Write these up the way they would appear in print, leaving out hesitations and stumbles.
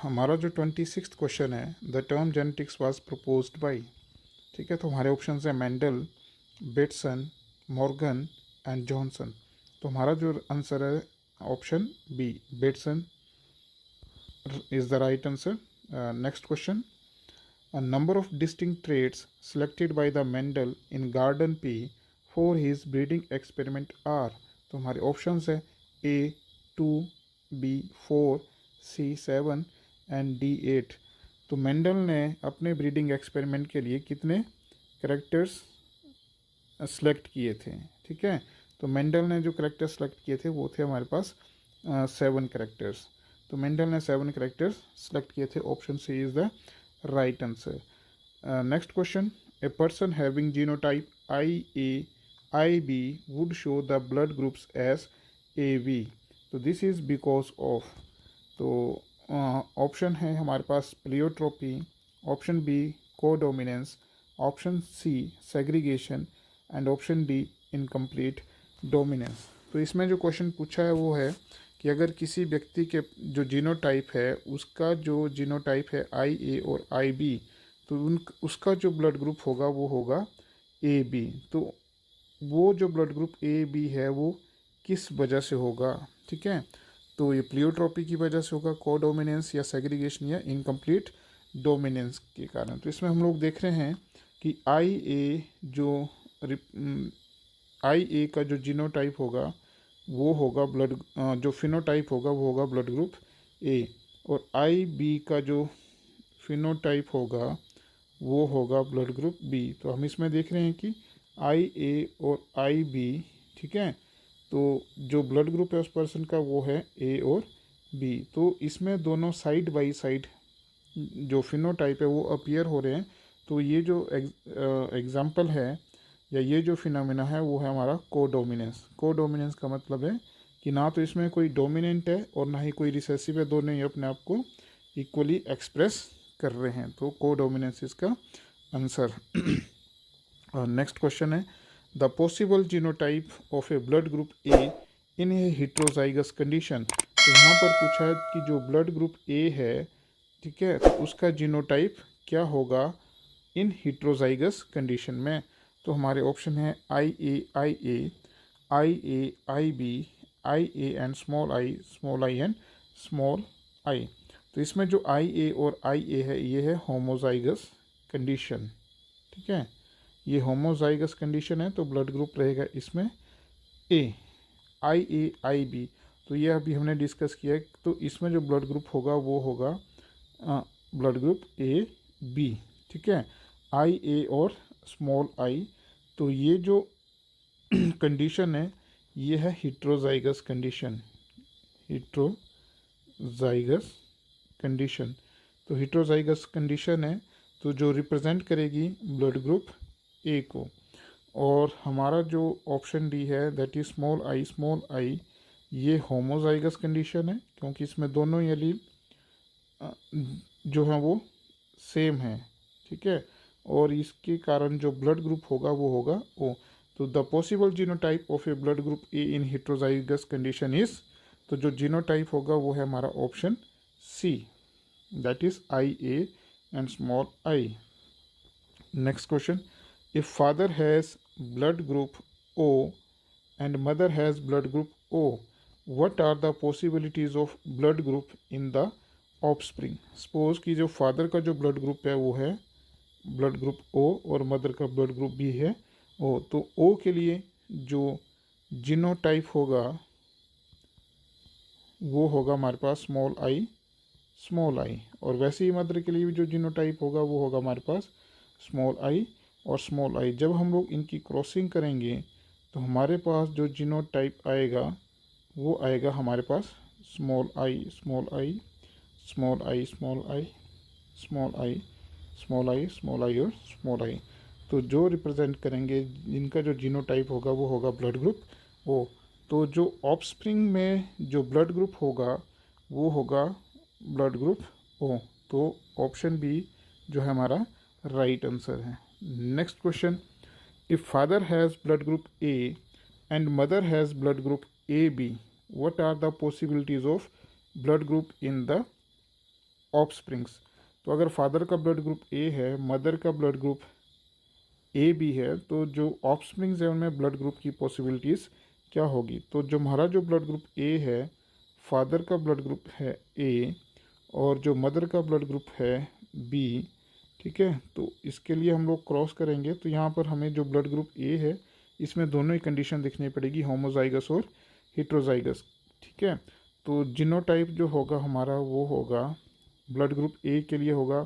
हमारा जो 26th question है, the term genetics was proposed by. ठीक है, तो हमारे ऑप्शन है Mendel, Bateson, Morgan and Johnson. तो हमारा जो आंसर है option B, Bateson is the right answer. Next question, a number of distinct traits selected by the Mendel in Garden P for his breeding experiment are। तो हमारे options है ए 2, B 4, C 7 and D 8। तो Mendel ने अपने breeding experiment के लिए कितने characters select किए थे? ठीक है, तो मेंडल ने जो करेक्टर्स सेलेक्ट किए थे वो थे हमारे पास 7 करेक्टर्स। तो मेंडल ने 7 करेक्टर्स सेलेक्ट किए थे। Option C is the right answer. Next question, a person having genotype IA IB would show the blood groups as AB। तो this is because of। तो ऑप्शन है हमारे पास pleiotropy, option B codominance, option C segregation and option D incomplete dominance. तो इसमें जो question पूछा है वो है कि अगर किसी व्यक्ति के जो जीनोटाइप है उसका जो जीनोटाइप है आई ए और आई बी, तो उसका जो ब्लड ग्रुप होगा वो होगा ए बी। तो वो जो ब्लड ग्रुप ए बी है वो किस वजह से होगा? ठीक है, तो ये प्लियोट्रोपी की वजह से होगा, कोडोमिनेंस या सेग्रीगेशन या इनकम्प्लीट डोमिनेंस के कारण। तो इसमें हम लोग देख रहे हैं कि आई ए का जो जीनोटाइप होगा वो होगा ब्लड, जो फिनोटाइप होगा वो होगा ब्लड ग्रुप ए, और आई बी का जो फिनोटाइप होगा वो होगा ब्लड ग्रुप बी। तो हम इसमें देख रहे हैं कि आई ए और आई बी, ठीक है, तो जो ब्लड ग्रुप है उस पर्सन का वो है ए और बी। तो इसमें दोनों साइड बाई साइड जो फिनोटाइप है वो अपीयर हो रहे हैं। तो ये जो एग्जाम्पल है या ये जो फिनोमेना है वो है हमारा कोडोमिनेंस। कोडोमिनेंस का मतलब है कि ना तो इसमें कोई डोमिनेंट है और ना ही कोई रिसेसिव है, दोनों ही अपने आप को इक्वली एक्सप्रेस कर रहे हैं। तो कोडोमिनेंस इसका आंसर। नेक्स्ट क्वेश्चन है, the possible genotype of a blood group A in A heterozygous condition. तो यहाँ पर पूछा है कि जो ब्लड ग्रुप ए है, ठीक है, तो उसका जीनोटाइप क्या होगा इन हेट्रोजाइगस कंडीशन में। तो हमारे ऑप्शन है I A I B, I A and small I and small I. तो इसमें जो आई ए और आई ए है ये है होमोजाइगस कंडीशन। ठीक है, ये होमोजाइगस कंडीशन है, तो ब्लड ग्रुप रहेगा इसमें ए। आई बी, तो ये अभी हमने डिस्कस किया है, तो इसमें जो ब्लड ग्रुप होगा वो होगा ब्लड ग्रुप ए बी। ठीक है, आई ए और स्मॉल आई, तो ये जो कंडीशन है ये है हेट्रोजाइगस कंडीशन। हेट्रोजाइगस कंडीशन, तो हेट्रोजाइगस कंडीशन है तो जो रिप्रेजेंट करेगी ब्लड ग्रुप ए को। और हमारा जो ऑप्शन डी है दैट इज स्मॉल आई, ये होमोजाइगस कंडीशन है क्योंकि इसमें दोनों ही एलील जो है वो सेम है। ठीक है, और इसके कारण जो ब्लड ग्रुप होगा वो होगा ओ। तो the possible genotype of a blood group A in heterozygous condition is, तो जो जीनोटाइप होगा वो है हमारा option C, that is I A and small I. Next question, if father has blood group O and mother has blood group O, what are the possibilities of blood group in the offspring. Suppose कि जो father का जो blood group है वो है blood group ओ और mother का blood group भी है ओ। तो ओ के लिए जो जीनोटाइप होगा वो होगा हमारे पास स्मॉल आई, और वैसे ही मदर के लिए भी जो जीनोटाइप होगा वो होगा हमारे पास स्मॉल आई और स्मॉल आई। जब हम लोग इनकी क्रॉसिंग करेंगे तो हमारे पास जो जीनोटाइप आएगा वो आएगा हमारे पास स्मॉल आई और स्मॉल आई। तो जो रिप्रेजेंट करेंगे जिनका जो जीनोटाइप होगा वो होगा ब्लड ग्रुप ओ। तो जो ऑफस्प्रिंग में जो ब्लड ग्रुप होगा वो होगा ब्लड ग्रुप ओ। तो ऑप्शन बी जो है हमारा राइट आंसर है। Next question, if father has blood group A and mother has blood group A B, what are the possibilities of blood group in the offsprings. तो अगर father का blood group ए है, mother का blood group A B है, तो जो offsprings है उनमें ब्लड ग्रुप की पॉसिबिलिटीज़ क्या होगी। तो जो हमारा जो ब्लड ग्रुप ए है, फादर का ब्लड ग्रुप है ए और जो मदर का ब्लड ग्रुप है बी, ठीक है। तो इसके लिए हम लोग क्रॉस करेंगे तो यहाँ पर हमें जो ब्लड ग्रुप ए है इसमें दोनों ही कंडीशन दिखनी पड़ेगी, होमोजाइगस और हेट्रोजाइगस, ठीक है। तो जीनोटाइप जो होगा हमारा वो होगा, ब्लड ग्रुप ए के लिए होगा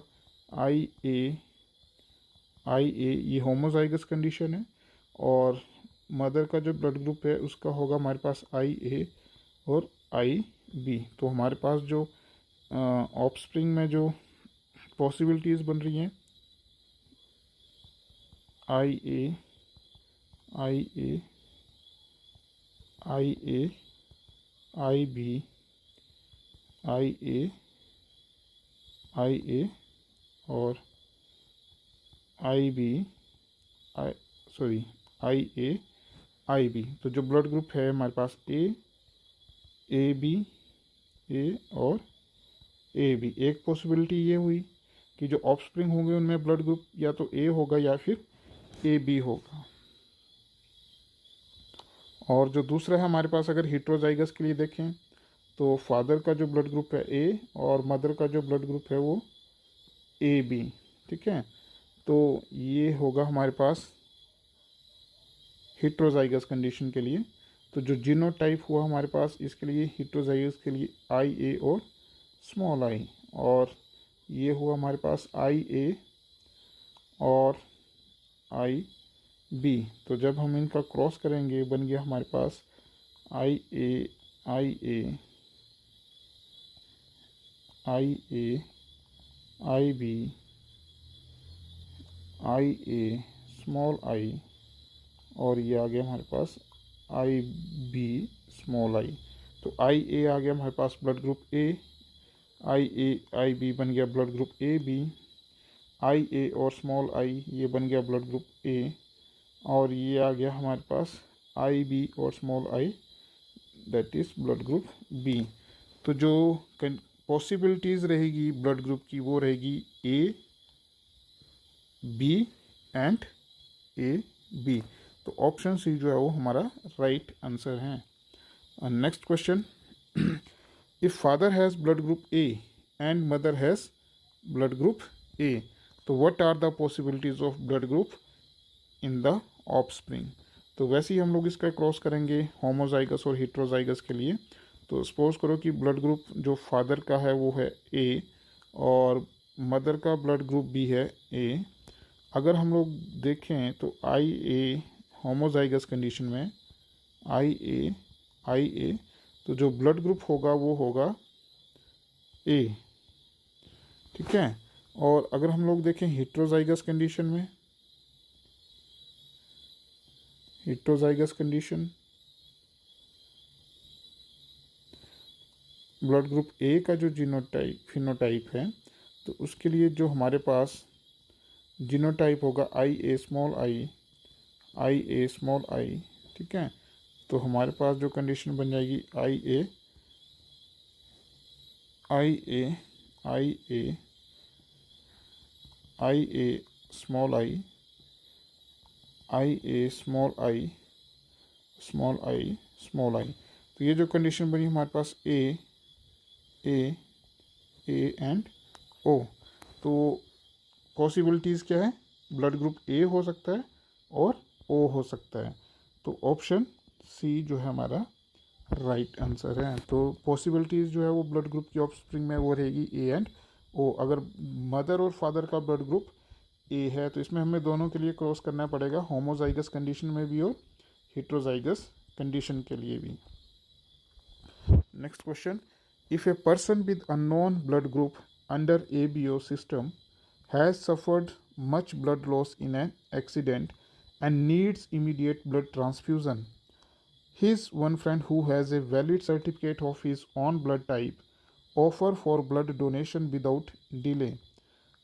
आई ए, ये होमोजाइगस कंडीशन है। और मदर का जो ब्लड ग्रुप है उसका होगा हमारे पास आई ए और आई बी। तो हमारे पास जो ऑफस्प्रिंग में जो पॉसिबिलिटीज़ बन रही हैं, आई A, I A, I A, I B, I A, I A और I B, I sorry I A, I B. तो जो ब्लड ग्रुप है हमारे पास ए बी, ए और ए बी। एक पॉसिबिलिटी ये हुई कि जो ऑफस्प्रिंग होंगे उनमें ब्लड ग्रुप या तो ए होगा या फिर ए बी होगा। और जो दूसरा है हमारे पास, अगर हेट्रोजाइगस के लिए देखें तो फादर का जो ब्लड ग्रुप है ए और मदर का जो ब्लड ग्रुप है वो ए बी, ठीक है। तो ये होगा हमारे पास हेट्रोजाइगस कंडीशन के लिए। तो जो जीनोटाइप हुआ हमारे पास इसके लिए, हेट्रोजाइगस के लिए आई ए और स्मॉल आई, और ये हुआ हमारे पास आई ए और आई बी। तो जब हम इनका क्रॉस करेंगे बन गया हमारे पास आई A, I A, I A, I B, I A, small आई, और ये आ गया हमारे पास आई बी, स्मॉल आई। तो आई ए आ गया हमारे पास blood group A, I A, I B बन गया blood group A B, I A और स्मॉल आई ये बन गया ब्लड ग्रुप ए, और ये आ गया हमारे पास आई बी और small I, that is blood group B. तो जो पॉसिबिलिटीज़ रहेगी ब्लड ग्रुप की वो रहेगी A B and A B. तो ऑप्शन सी जो है वो हमारा राइट आंसर है। Next question, if father has blood group A and mother has blood group A, तो what are the possibilities of blood group in the offspring. तो वैसे ही हम लोग इसका क्रॉस करेंगे होमोजाइगस और हेट्रोजाइगस के लिए। तो सपोज करो कि ब्लड ग्रुप जो फादर का है वो है ए और मदर का ब्लड ग्रुप भी है ए। अगर हम लोग देखें तो आई ए होमोजाइगस कंडीशन में आई ए, तो जो ब्लड ग्रुप होगा वो होगा ए, ठीक है। और अगर हम लोग देखें हेट्रोजाइगस कंडीशन में, हेट्रोजाइगस कंडीशन ब्लड ग्रुप ए का जो फिनोटाइप है तो उसके लिए जो हमारे पास जीनोटाइप होगा आई A small I, I A small आई, ठीक है। तो हमारे पास जो कंडीशन बन जाएगी I A, I A, I A, I A small I, I A small I, small I, small I. तो ये जो कंडीशन बनी हमारे पास ए एंड ओ। तो पॉसिबिलिटीज़ क्या है, ब्लड ग्रुप ए हो सकता है और ओ हो सकता है। तो ऑप्शन सी जो है हमारा राइट आंसर है। तो पॉसिबिलिटीज़ जो है वो ब्लड ग्रुप की ऑफस्प्रिंग में वो रहेगी ए एंड ओ। अगर मदर और फादर का ब्लड ग्रुप ए है तो इसमें हमें दोनों के लिए क्रॉस करना पड़ेगा, होमोजाइगस कंडीशन में भी और हेट्रोजाइगस कंडीशन के लिए भी। Next question, if a person with unknown blood group under ABO system has suffered much blood loss in an accident and needs immediate blood transfusion, his one friend who has a valid certificate of his own blood type offer for blood donation without delay.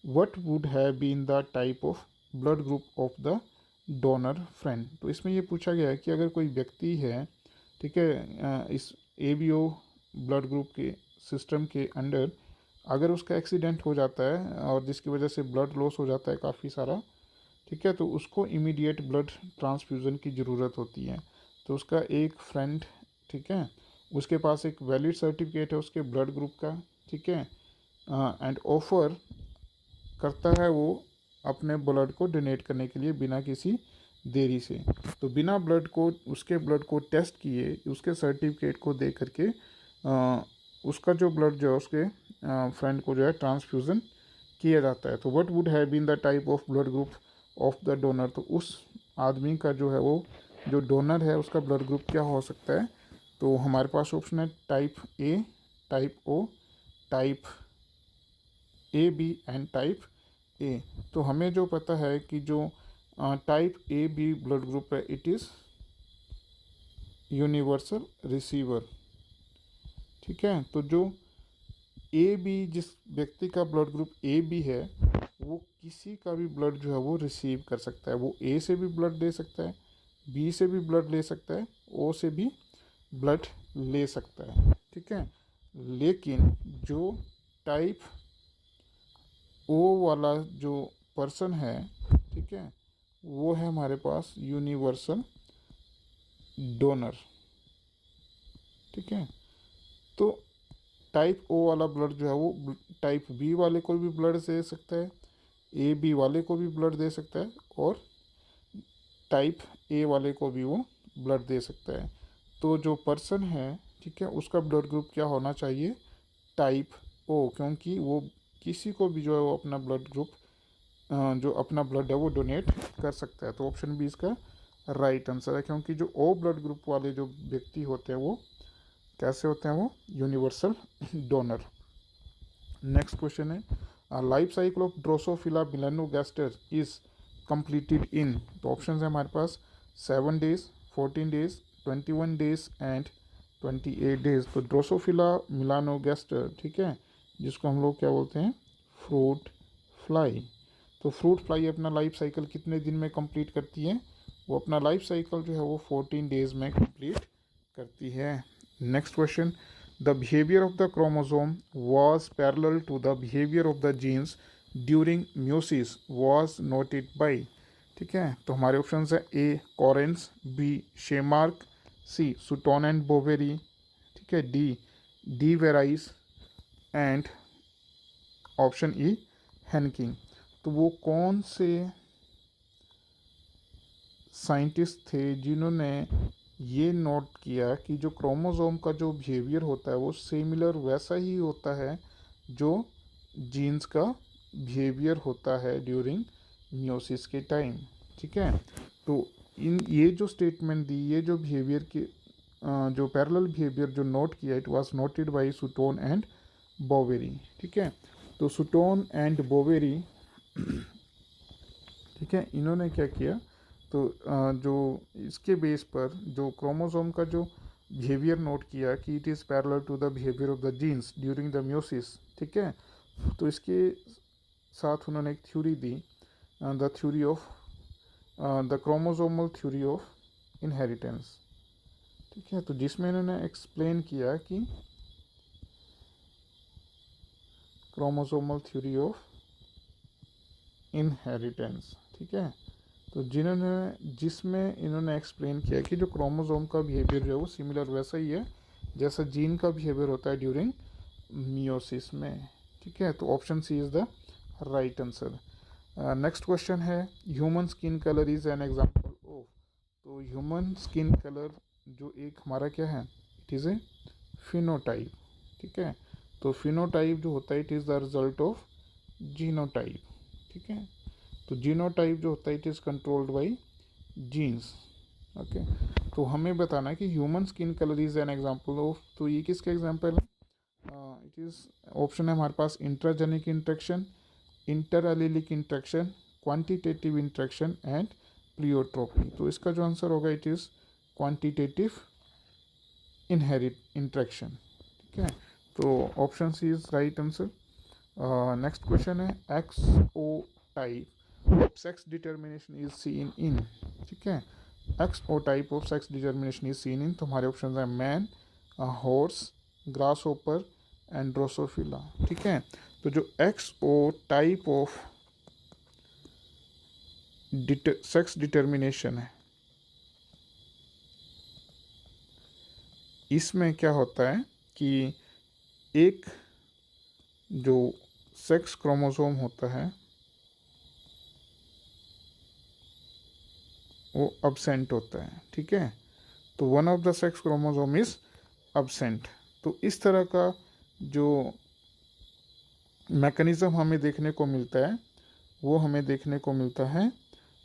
What would have been the type of blood group of the donor friend? तो इसमें ये पूछा गया है कि अगर कोई व्यक्ति है, ठीक है, इस ABO ब्लड ग्रुप के सिस्टम के अंडर अगर उसका एक्सीडेंट हो जाता है और जिसकी वजह से ब्लड लॉस हो जाता है काफ़ी सारा, ठीक है, तो उसको इमीडिएट ब्लड ट्रांसफ्यूज़न की ज़रूरत होती है। तो उसका एक फ्रेंड, ठीक है, उसके पास एक वैलिड सर्टिफिकेट है उसके ब्लड ग्रुप का, ठीक है, एंड ऑफर करता है वो अपने ब्लड को डोनेट करने के लिए बिना किसी देरी से। तो बिना ब्लड को, उसके ब्लड को टेस्ट किए, उसके सर्टिफिकेट को दे करके उसका जो ब्लड जो है उसके फ्रेंड को जो है ट्रांसफ्यूज़न किया जाता है। तो what would have been the type of blood group of the donor, तो उस आदमी का जो है वो जो डोनर है उसका ब्लड ग्रुप क्या हो सकता है। तो हमारे पास ऑप्शन है type A, type O, type A B and type A. तो हमें जो पता है कि जो type A B blood group है, इट इज़ यूनिवर्सल रिसीवर, ठीक है। तो जो ए बी, जिस व्यक्ति का ब्लड ग्रुप ए बी है, वो किसी का भी ब्लड जो है वो रिसीव कर सकता है। वो ए से भी ब्लड ले सकता है, बी से भी ब्लड ले सकता है, ओ से भी ब्लड ले सकता है, ठीक है। लेकिन जो टाइप ओ वाला जो पर्सन है, ठीक है, वो है हमारे पास यूनिवर्सल डोनर, ठीक है। तो टाइप ओ वाला ब्लड जो है वो टाइप बी वाले को भी ब्लड दे सकता है, ए बी वाले को भी ब्लड दे सकता है, और टाइप ए वाले को भी वो ब्लड दे सकता है। तो जो पर्सन है, ठीक है, उसका ब्लड ग्रुप क्या होना चाहिए, टाइप ओ, क्योंकि वो किसी को भी जो है वो अपना ब्लड ग्रुप जो अपना ब्लड है वो डोनेट कर सकता है। तो ऑप्शन बी इसका राइट आंसर है, क्योंकि जो ओ ब्लड ग्रुप वाले जो व्यक्ति होते हैं वो कैसे होते हैं, वो यूनिवर्सल डोनर। नेक्स्ट क्वेश्चन है life cycle of Drosophila melanogaster is completed in. तो ऑप्शन है हमारे पास 7 days, 14 days, 21 days and 28 days. तो ड्रोसोफिला मेलानोगास्टर, ठीक है, जिसको हम लोग क्या बोलते हैं, फ्रूट फ्लाई। तो फ्रूट फ्लाई अपना लाइफ साइकिल कितने दिन में कंप्लीट करती है, वो अपना लाइफ साइकिल जो है वो 14 डेज में कंप्लीट करती है। Next question, the behaviour of the chromosome was parallel to the behavior of the genes during meiosis was noted by, ठीक है। तो हमारे ऑप्शन है A Correns, B Tschermak, C Sutton and Boveri, ठीक है, D de Vries and option E Henking. तो वो कौन से साइंटिस्ट थे जिन्होंने ये नोट किया कि जो क्रोमोसोम का जो बिहेवियर होता है वो सिमिलर वैसा ही होता है जो जीन्स का बिहेवियर होता है ड्यूरिंग मियोसिस के टाइम, ठीक है। तो इन ये जो स्टेटमेंट दी, ये जो बिहेवियर की जो पैरेलल बिहेवियर जो नोट किया, it was noted by Sutton and Boveri, ठीक है। तो सुटोन एंड बोवेरी, ठीक है, इन्होंने क्या किया, तो जो इसके बेस पर जो क्रोमोसोम का जो बिहेवियर नोट किया कि it is parallel to the behaviour of the genes during the meiosis, ठीक है। तो इसके साथ उन्होंने एक थ्योरी दी, the theory of the chromosomal theory of inheritance, ठीक है। तो जिसमें इन्होंने एक्सप्लेन किया कि क्रोमोसोमल थ्योरी ऑफ इनहेरिटेंस, ठीक है। तो जिसमें इन्होंने एक्सप्लेन किया कि जो क्रोमोसोम का बिहेवियर जो है वो सिमिलर वैसा ही है जैसा जीन का बिहेवियर होता है ड्यूरिंग मियोसिस में, ठीक है। तो option C is the right answer. Next question है human skin colour is an example of. तो ह्यूमन स्किन कलर जो एक हमारा क्या है, इट इज़ ए फिनोटाइप, ठीक है। तो फिनोटाइप जो होता है it is the result of genotype, ठीक है। तो जीनोटाइप जो होता है it is controlled by genes, okay. तो हमें बताना है कि human skin colour is an example of. तो ये किसका एग्जांपल है, इट इज़ ऑप्शन है हमारे पास intragenic interaction, inter allelic interaction, quantitative interaction and pleiotropy. तो इसका जो आंसर होगा it is quantitative inherit interaction, ठीक है। तो option C is right answer. Next question है X O type of sex determination is seen in, ठीक है। X O type of sex determination is seen in. तो हमारे option है man, horse, grasshopper, and drosophila. ठीक है, तो जो x O type of sex determination है, इसमें क्या होता है कि एक जो सेक्स क्रोमोसोम होता है वो अब्सेंट होता है। ठीक है, तो one of the sex chromosome is absent. तो इस तरह का जो मैकेनिज्म हमें देखने को मिलता है वो हमें देखने को मिलता है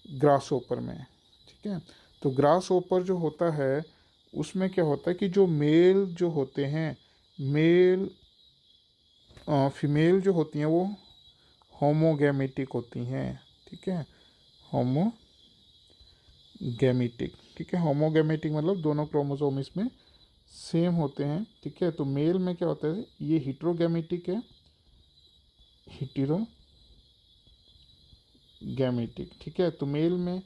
ग्रास ओपर में। ठीक है, तो ग्रास ओपर जो होता है उसमें क्या होता है कि जो मेल जो होते हैं, मेल फीमेल जो होती हैं वो होमोगैमेटिक होती हैं। ठीक है, होमोगैमेटिक। ठीक है, होमोगैमेटिक मतलब दोनों क्रोमोसोम इसमें सेम होते हैं। ठीक है, तो मेल में क्या होता है, ये हिट्रोगैमेटिक है, हिट्रोगैमेटिक। ठीक है, तो मेल में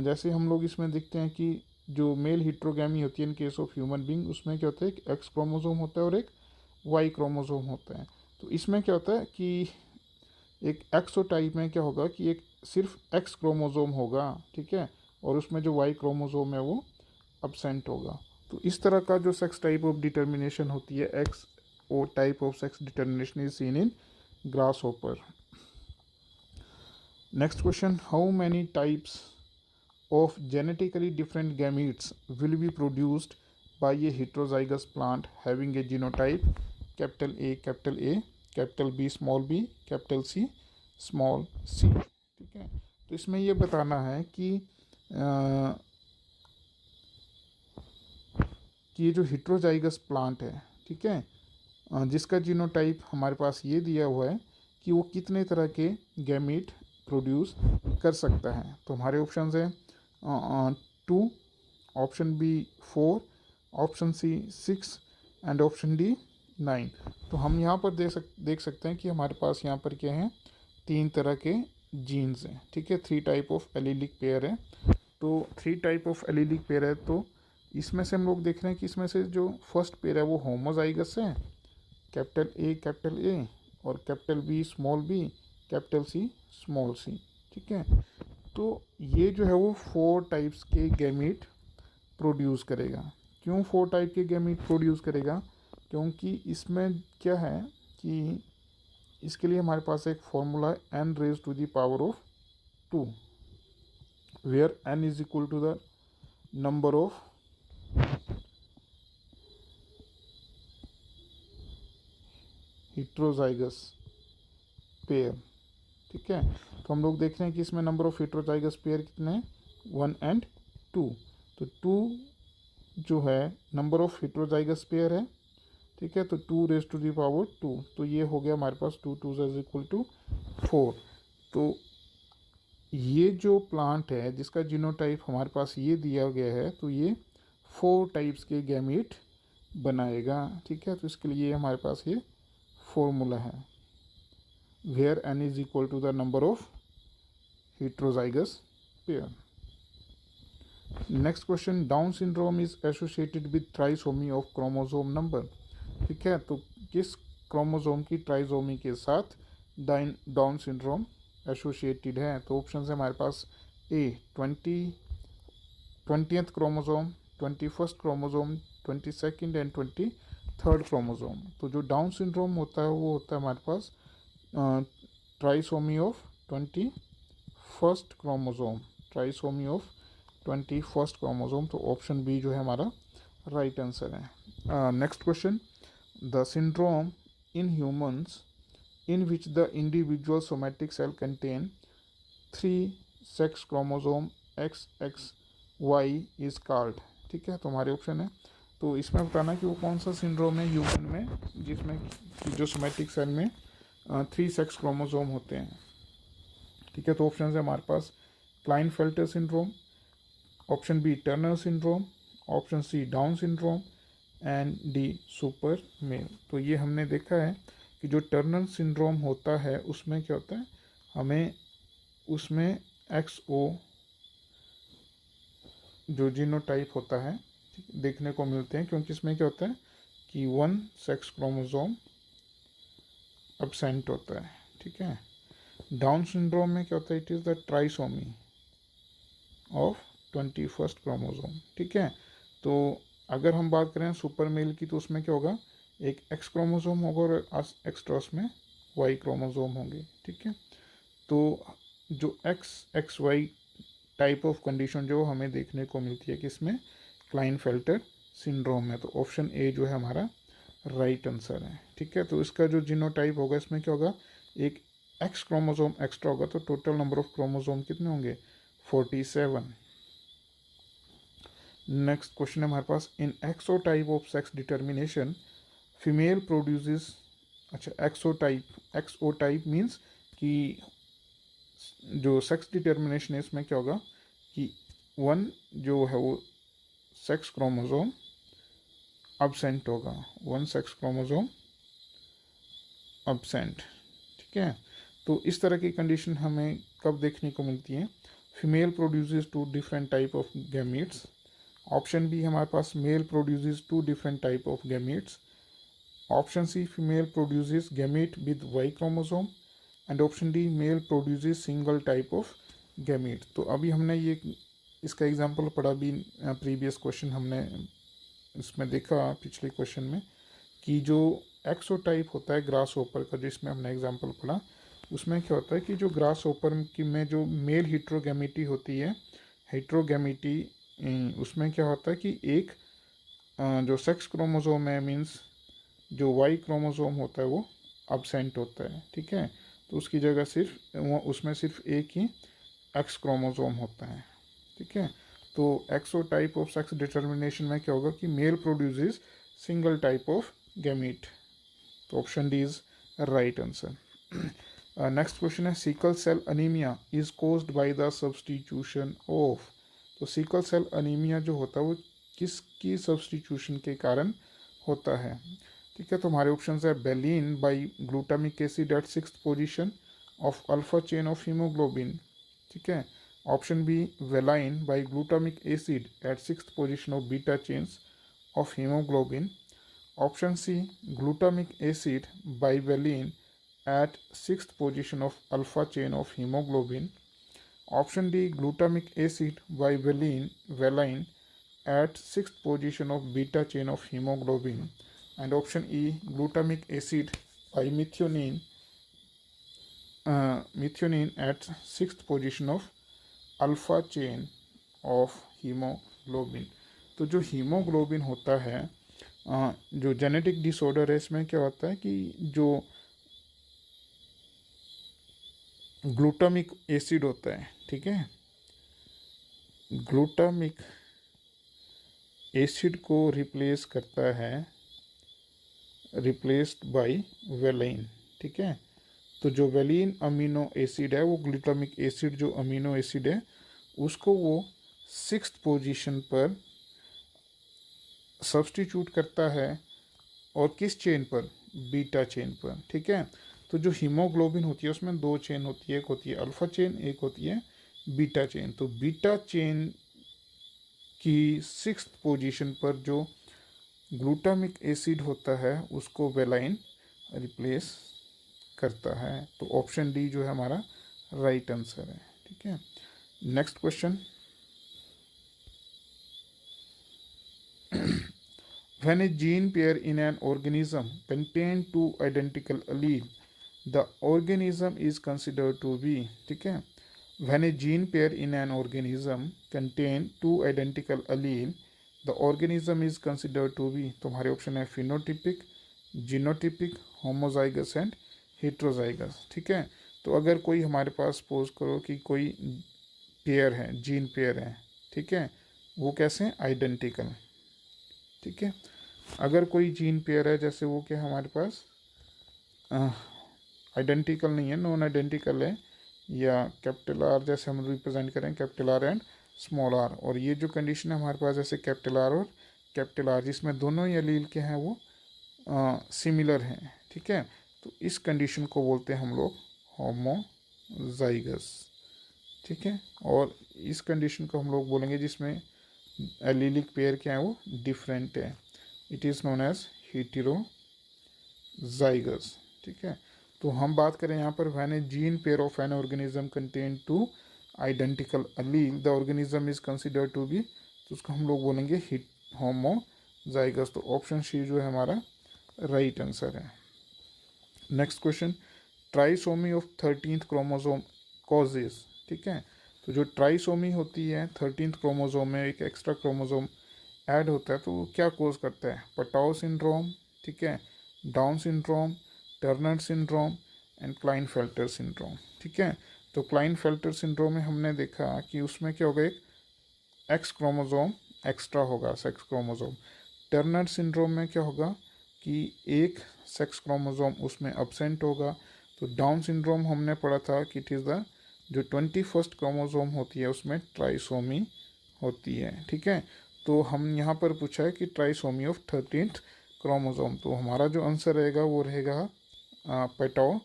जैसे हम लोग इसमें देखते हैं कि जो मेल हिट्रोगैमी होती है in case of human being, उसमें क्या होता है, एक एक्स क्रोमोसोम होता है और एक वाई क्रोमोसोम होता है। तो इसमें क्या होता है कि एक एक्सोटाइप में क्या होगा कि एक सिर्फ एक्स क्रोमोसोम होगा। ठीक है, और उसमें जो वाई क्रोमोसोम है वो अब्सेंट होगा। तो इस तरह का जो सेक्स टाइप ऑफ डिटर्मिनेशन होती है, X O type of sex determination is seen in grasshopper. Next question, how many types of genetically different gametes will be produced by a heterozygous plant having a genotype capital A, capital B, capital C, small c। ठीक है, तो इसमें ये बताना है कि ये जो हिट्रोजाइगस प्लांट है, ठीक है, जिसका जीनोटाइप हमारे पास ये दिया हुआ है कि वो कितने तरह के गैमीट प्रोड्यूस कर सकता है। तो हमारे ऑप्शन है 2, option B 4, option C 6 and option D 9। तो हम यहाँ पर देख सकते हैं कि हमारे पास यहाँ पर क्या है, 3 तरह के जीन्स हैं। ठीक है, 3 टाइप ऑफ एलीलिक पेयर है। तो 3 टाइप ऑफ एलीलिक पेयर है, तो इसमें से हम लोग देख रहे हैं कि इसमें से जो फर्स्ट पेयर है वो होमोजाइगस है, कैपिटल ए और capital B, capital C, small C. ठीक है, तो ये जो है वो 4 टाइप्स के गैमीट प्रोड्यूस करेगा। क्यों 4 टाइप के गैमीट प्रोड्यूस करेगा? क्योंकि इसमें क्या है कि इसके लिए हमारे पास एक फॉर्मूला है n raise to the power of 2, where n is equal to the number of heterozygous pair. ठीक है, तो हम लोग देख रहे हैं कि इसमें नंबर ऑफ हिट्रोजाइगस पेयर कितने हैं, 1 एंड 2। तो 2 जो है नंबर ऑफ हिट्रोजाइगस पेयर है। ठीक है, तो 2 रेज टू दी पावर 2, तो ये हो गया हमारे पास 2 इज इक्वल टू 4। तो ये जो प्लांट है जिसका जीनोटाइप हमारे पास ये दिया गया है, तो ये 4 टाइप्स के गैमीट बनाएगा। ठीक है, तो इसके लिए हमारे पास ये फॉर्मूला है, where n is equal to the number of heterozygous pair. Next question, Down syndrome is associated with trisomy of chromosome number। ठीक है, तो किस क्रोमोसोम की ट्राइसोमी के साथ डाउन सिंड्रोम एसोसिएटेड है? तो ऑप्शन है हमारे पास ए 20th chromosome, 21st chromosome, 22nd and 23rd chromosome. तो जो डाउन सिंड्रोम होता है वो होता है हमारे पास trisomy of 21st chromosome, trisomy of 21st chromosome. तो ऑप्शन बी जो है हमारा राइट आंसर है। Next question, the syndrome in humans in which the individual somatic cell contain 3 sex chromosome XXY is called. ठीक है, तो हमारे ऑप्शन है, तो इसमें बताना कि वो कौन सा सिंड्रोम है ह्यूमन में जिसमें जो सोमैटिक सेल में 3 सेक्स क्रोमोसोम होते हैं। ठीक है, तो ऑप्शन है हमारे पास Klinefelter syndrome, option B Turner syndrome, option C Down syndrome and D super male. तो ये हमने देखा है कि जो टर्नर सिंड्रोम होता है उसमें क्या होता है, हमें उसमें XO जो जीनोटाइप होता है देखने को मिलते हैं, क्योंकि इसमें क्या होता है कि 1 सेक्स क्रोमोसोम absent होता है, ठीक है। डाउन सिंड्रोम में क्या होता है, it is the trisomy of 21st chromosome, ठीक है। तो अगर हम बात करें सुपर मेल की तो उसमें क्या होगा, एक एक्स क्रोमोसोम होगा और एक्स्ट्रा उसमें वाई क्रोमोसोम होंगे, ठीक है। तो जो X Y type of condition जो हमें देखने को मिलती है किसमें, क्लाइनफेल्टर सिंड्रोम में, तो ऑप्शन ए जो है हमारा राइट आंसर है, ठीक है। तो इसका जो जीनोटाइप होगा इसमें क्या होगा, एक एक्स क्रोमोसोम एक्स्ट्रा होगा, तो टोटल नंबर ऑफ क्रोमोसोम कितने होंगे, 47। नेक्स्ट क्वेश्चन है हमारे पास, in X O type of sex determination female produces, अच्छा एक्सोटाइप मीन्स कि जो सेक्स डिटर्मिनेशन है इसमें क्या होगा कि वन जो है वो सेक्स क्रोमोसोम अब्सेंट होगा, वन सेक्स क्रोमोसोम अब्सेंट, ठीक है। तो इस तरह की कंडीशन हमें कब देखने को मिलती है, female produces two different type of gametes, option B हमारे पास male produces two different type of gametes, option C female produces gamete with Y chromosome, and option D male produces single type of gamete. तो अभी हमने ये इसका example पढ़ा भी, previous question हमने इसमें देखा पिछले क्वेश्चन में कि जो एक्सोटाइप होता है ग्रास होपर का, जिसमें हमने एग्जांपल पढ़ा, उसमें क्या होता है कि जो ग्रास होपर की में जो मेल हिट्रोगैमिटी होती है, हिट्रोगैमिटी उसमें क्या होता है कि एक जो सेक्स क्रोमोसोम है मीन्स जो वाई क्रोमोसोम होता है वो अब्सेंट होता है, ठीक है। तो उसकी जगह सिर्फ वो उसमें सिर्फ एक ही एक्स क्रोमोसोम होता है, ठीक है। तो एक्सोटाइप ऑफ सेक्स डिटर्मिनेशन में क्या होगा कि male produces single type of gamete, तो option D is right answer. Next question है, sickle cell anaemia is caused by the substitution of, तो सिकल सेल अनीमिया जो होता है वो किसकी सब्सटीट्यूशन के कारण होता है, ठीक है। तो हमारे ऑप्शन है valine by glutamic acid at 6th position of alpha chain of haemoglobin, ठीक है। Option B valine by glutamic acid at 6th position of beta chains of haemoglobin, option C glutamic acid by valine at 6th position of alpha chain of hemoglobin, option D glutamic acid by valine at 6th position of beta chain of hemoglobin, and option E glutamic acid by methionine at 6th position of alpha chain of hemoglobin। तो जो haemoglobin होता है, जो genetic disorder है, इसमें क्या होता है कि जो ग्लूटामिक एसिड होता है, ठीक है, ग्लूटामिक एसिड को रिप्लेस करता है, रिप्लेस्ड बाय वेलाइन, ठीक है। तो जो वेलिन अमीनो एसिड है वो ग्लूटामिक एसिड जो अमीनो एसिड है उसको वो 6th पोजीशन पर सब्स्टिट्यूट करता है, और किस चेन पर, बीटा चेन पर, ठीक है। तो जो हीमोग्लोबिन होती है उसमें दो चेन होती है, एक होती है अल्फा चेन, एक होती है बीटा चेन। तो बीटा चेन की 6th पोजीशन पर जो ग्लूटामिक एसिड होता है उसको वेलाइन रिप्लेस करता है, तो ऑप्शन डी जो है हमारा राइट आंसर है, ठीक है। Next question, when a gene pair in an organism contain two identical allele, the organism is considered to be, ठीक है। when a gene pair in an organism contain two identical allele, the organism is considered to be, तुम्हारे option है phenotypic, genotypic, homozygous and heterozygous, ठीक है। तो अगर कोई हमारे पास सपोज करो कि कोई पेयर है, जीन पेयर है, ठीक है, वो कैसे आइडेंटिकल, ठीक है। अगर कोई जीन पेयर है जैसे वो क्या हमारे पास आइडेंटिकल नहीं है, नॉन आइडेंटिकल है, या कैपिटल आर जैसे हम रिप्रेजेंट करें capital R and small R, और ये जो कंडीशन है हमारे पास जैसे कैपिटल आर और कैपिटल आर जिसमें दोनों ही एलील के हैं वो सिमिलर हैं, ठीक है। तो इस कंडीशन को बोलते हैं हम लोग होमोजाइगस, ठीक है। और इस कंडीशन को हम लोग बोलेंगे जिसमें एलीलिक पेयर क्या है वो डिफरेंट है, it is known as heterozygous, ठीक है। तो हम बात करें यहाँ पर when a gene pair of an organism contain two identical allele the organism is considered to be, तो उसको हम लोग बोलेंगे हिट होमोजाइगस। तो ऑप्शन सी जो है हमारा राइट आंसर है। Next question, trisomy of 13th chromosome causes. ठीक है, तो जो ट्राइसोमी होती है 13th क्रोमोसोम में एक एक्स्ट्रा क्रोमोसोम ऐड होता है, तो वो क्या कोज करता है? पटाओ सिंड्रोम, ठीक है, down syndrome, Turner syndrome and Klinefelter syndrome. ठीक है, तो क्लाइनफेल्टर सिंड्रोम में हमने देखा कि उसमें क्या होगा, एक एक्स क्रोमोसोम एक्स्ट्रा होगा, सेक्स क्रोमोसोम। टर्नर सिंड्रोम में क्या होगा कि एक सेक्स क्रोमोसोम उसमें अब्सेंट होगा। तो डाउन सिंड्रोम हमने पढ़ा था कि इट इज़ द जो 21st क्रोमोसोम होती है उसमें ट्राइसोमी होती है। ठीक है, तो हम यहाँ पर पूछा है कि ट्राइसोमी ऑफ 13th क्रोमोसोम, तो हमारा जो आंसर रहेगा वो रहेगा पेटाओ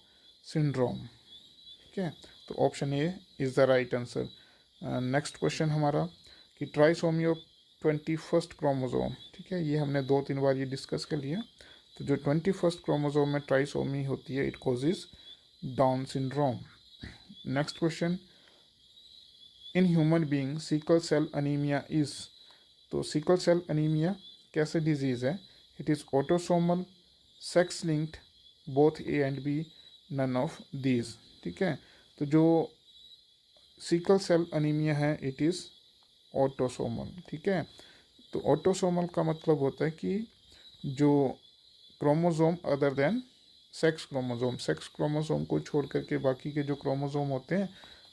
सिंड्रोम। ठीक है, तो option A is the right answer. Next question हमारा कि ट्राइसोमी ऑफ 21st क्रोमोसोम। ठीक है, ये हमने 2-3 बार ये डिस्कस कर लिया। तो जो 21st क्रोमोसोम में ट्राइसोमी होती है, it causes Down syndrome. Next question, in human being sickle cell anaemia is, तो सिकल सेल अनीमिया कैसे डिजीज़ है? It is autosomal, sex linked, both A and B, none of these. ठीक है, तो जो सिकल सेल अनीमिया है it is autosomal. ठीक है, तो ऑटोसोमल का मतलब होता है कि जो chromosome other than sex chromosome, sex chromosome को छोड़ करके बाकी के जो क्रोमोसोम होते हैं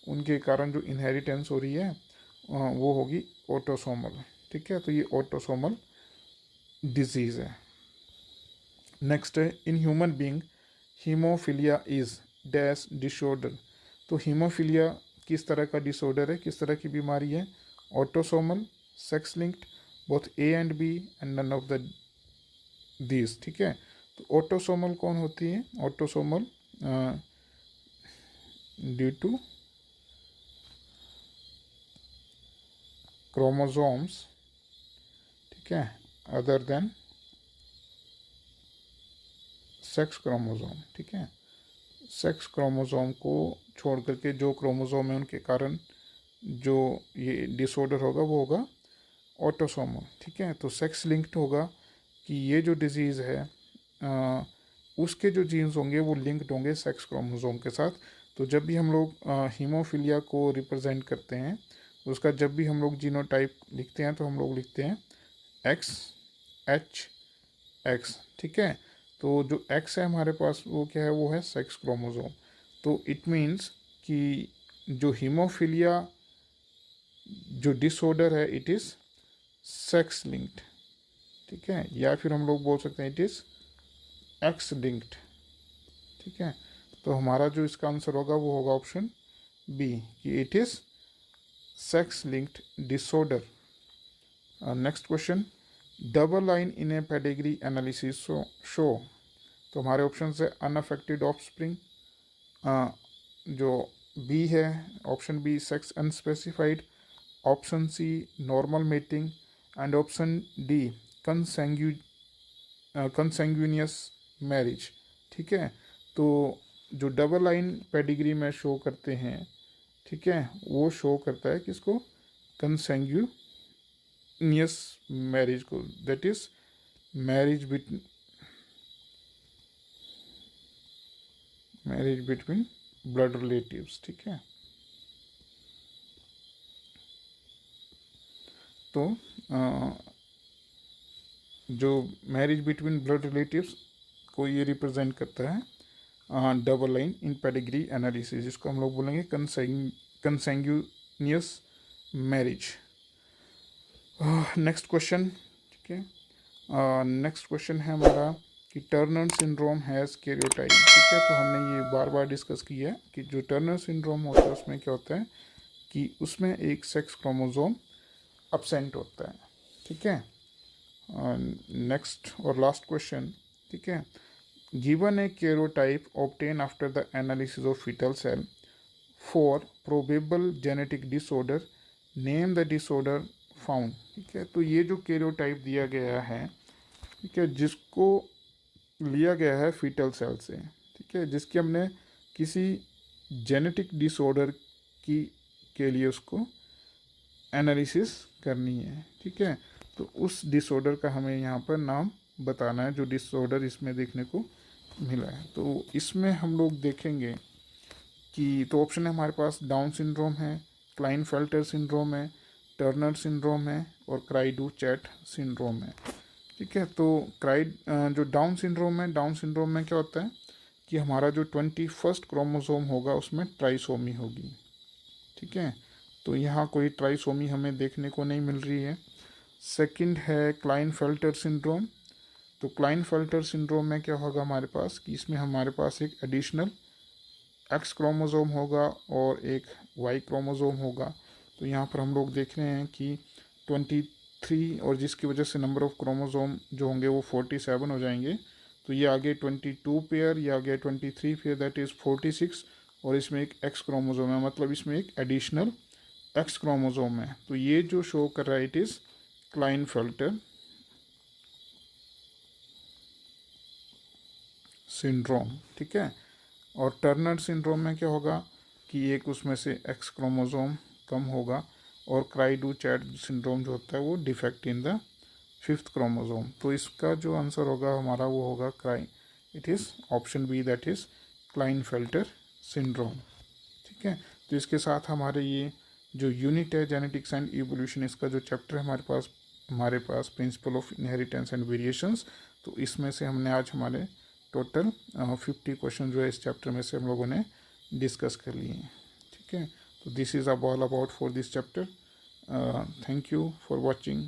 उनके कारण जो इनहेरिटेंस हो रही है वो होगी ऑटोसोमल। ठीक है, तो ये ऑटोसोमल डिजीज़ है। नेक्स्ट है, इन human being haemophilia is dash disorder. तो हीमोफीलिया किस तरह का डिसऑर्डर है, किस तरह की बीमारी है? Autosomal, sex linked, both A and B and none of the these. ठीक है, तो ऑटोसोमल कौन होती है? ऑटोसोमल ड्यू टू क्रोमोसोम्स, ठीक है, अदर देन सेक्स क्रोमोसोम। ठीक है, सेक्स क्रोमोसोम को छोड़ करके जो क्रोमोसोम है उनके कारण जो ये डिसऑर्डर होगा वो होगा ऑटोसोमल। ठीक है, तो सेक्स लिंक्ड होगा कि ये जो डिजीज़ है उसके जो जीन्स होंगे वो लिंक्ड होंगे सेक्स क्रोमोसोम के साथ। तो जब भी हम लोग हीमोफीलिया को रिप्रेजेंट करते हैं, उसका जब भी हम लोग जीनोटाइप लिखते हैं तो हम लोग लिखते हैं XHX। ठीक है, तो जो X है हमारे पास वो क्या है, वो है सेक्स क्रोमोसोम। तो इट मीन्स कि जो हीमोफीलिया जो डिसऑर्डर है इट इज़ सेक्स लिंक्ड। ठीक है, या फिर हम लोग बोल सकते हैं इट इज़ एक्स लिंक्ड। ठीक है, तो हमारा जो इसका आंसर होगा वो होगा ऑप्शन बी कि it is sex linked disorder. Next question, double line in a pedigree analysis show. तो हमारे ऑप्शन है अनअफेक्टेड ऑफस्प्रिंग, जो बी है option B sex unspecified, option C normal mating and option D consanguineous marriage. ठीक है, तो जो double line pedigree में शो करते हैं, ठीक है, वो शो करता है किसको? कंसेंग्यूनियस मैरिज को, that is marriage between blood relatives. ठीक है, तो जो मैरिज बिटवीन ब्लड रिलेटिव्स को ये रिप्रेजेंट करता है डबल लाइन इन पेडिग्री एनालिसिस, जिसको हम लोग बोलेंगे कंसेंग्यूनियस मैरिज। Next question. ठीक है, नेक्स्ट क्वेश्चन है हमारा कि टर्नर सिंड्रोम हैज़ कैरियोटाइप। ठीक है, तो हमने ये बार बार डिस्कस किया है कि जो टर्नर सिंड्रोम होता है उसमें क्या होता है कि उसमें एक सेक्स क्रोमोसोम अब्सेंट होता है। ठीक है, नेक्स्ट और लास्ट क्वेश्चन। ठीक है, given a karyotype obtain after the analysis of foetal cell for probable genetic disorder, name the disorder found. ठीक है, तो ये जो कैरियोटाइप दिया गया है, ठीक है, जिसको लिया गया है फीटल सेल से, ठीक है, जिसकी हमने किसी जेनेटिक डिसऑर्डर की के लिए उसको एनालिसिस करनी है। ठीक है, तो उस डिसऑर्डर का हमें यहाँ पर नाम बताना है जो डिसऑर्डर इसमें देखने को मिला है। तो इसमें हम लोग देखेंगे कि तो ऑप्शन है हमारे पास डाउन सिंड्रोम है, क्लाइनफेल्टर सिंड्रोम है, टर्नर सिंड्रोम है और क्राइडू चैट सिंड्रोम है। ठीक है, तो जो डाउन सिंड्रोम है, डाउन सिंड्रोम में क्या होता है कि हमारा जो 21st क्रोमोसोम होगा उसमें ट्राइसोमी होगी। ठीक है, तो यहाँ कोई ट्राइसोमी हमें देखने को नहीं मिल रही है। सेकंड है क्लाइनफेल्टर सिंड्रोम। तो क्लाइनफेल्टर सिंड्रोम में क्या होगा हमारे पास कि इसमें हमारे पास एक एडिशनल एक्स क्रोमोसोम होगा और एक वाई क्रोमोसोम होगा। तो यहाँ पर हम लोग देख रहे हैं कि 23 और जिसकी वजह से नंबर ऑफ क्रोमोसोम जो होंगे वो 47 हो जाएंगे। तो ये आगे 22 पेयर, ये आगे 23 पेयर, दैट इज़ 46 और इसमें एक एक्स क्रोमोसोम है, मतलब इसमें एक एडिशनल एक्स क्रोमोसोम है। तो ये जो शो कर रहा है इट इज़ क्लाइनफेल्टर सिंड्रोम। ठीक है, और टर्नर सिंड्रोम में क्या होगा कि एक उसमें से एक्स क्रोमोसोम कम होगा और क्राइडू चैट सिंड्रोम जो होता है वो defect in the 5th chromosome. तो इसका जो आंसर होगा हमारा वो होगा it is option B, that is Klinefelter syndrome. ठीक है, तो इसके साथ हमारे ये जो यूनिट है जेनेटिक्स एंड इवोल्यूशन, इसका जो चैप्टर है हमारे पास principle of inheritance and variations, तो इसमें से हमने आज हमारे टोटल 50 क्वेश्चन जो है इस चैप्टर में से हम लोगों ने डिस्कस कर लिए हैं। ठीक है, तो this is all about for this chapter. Thank you for watching.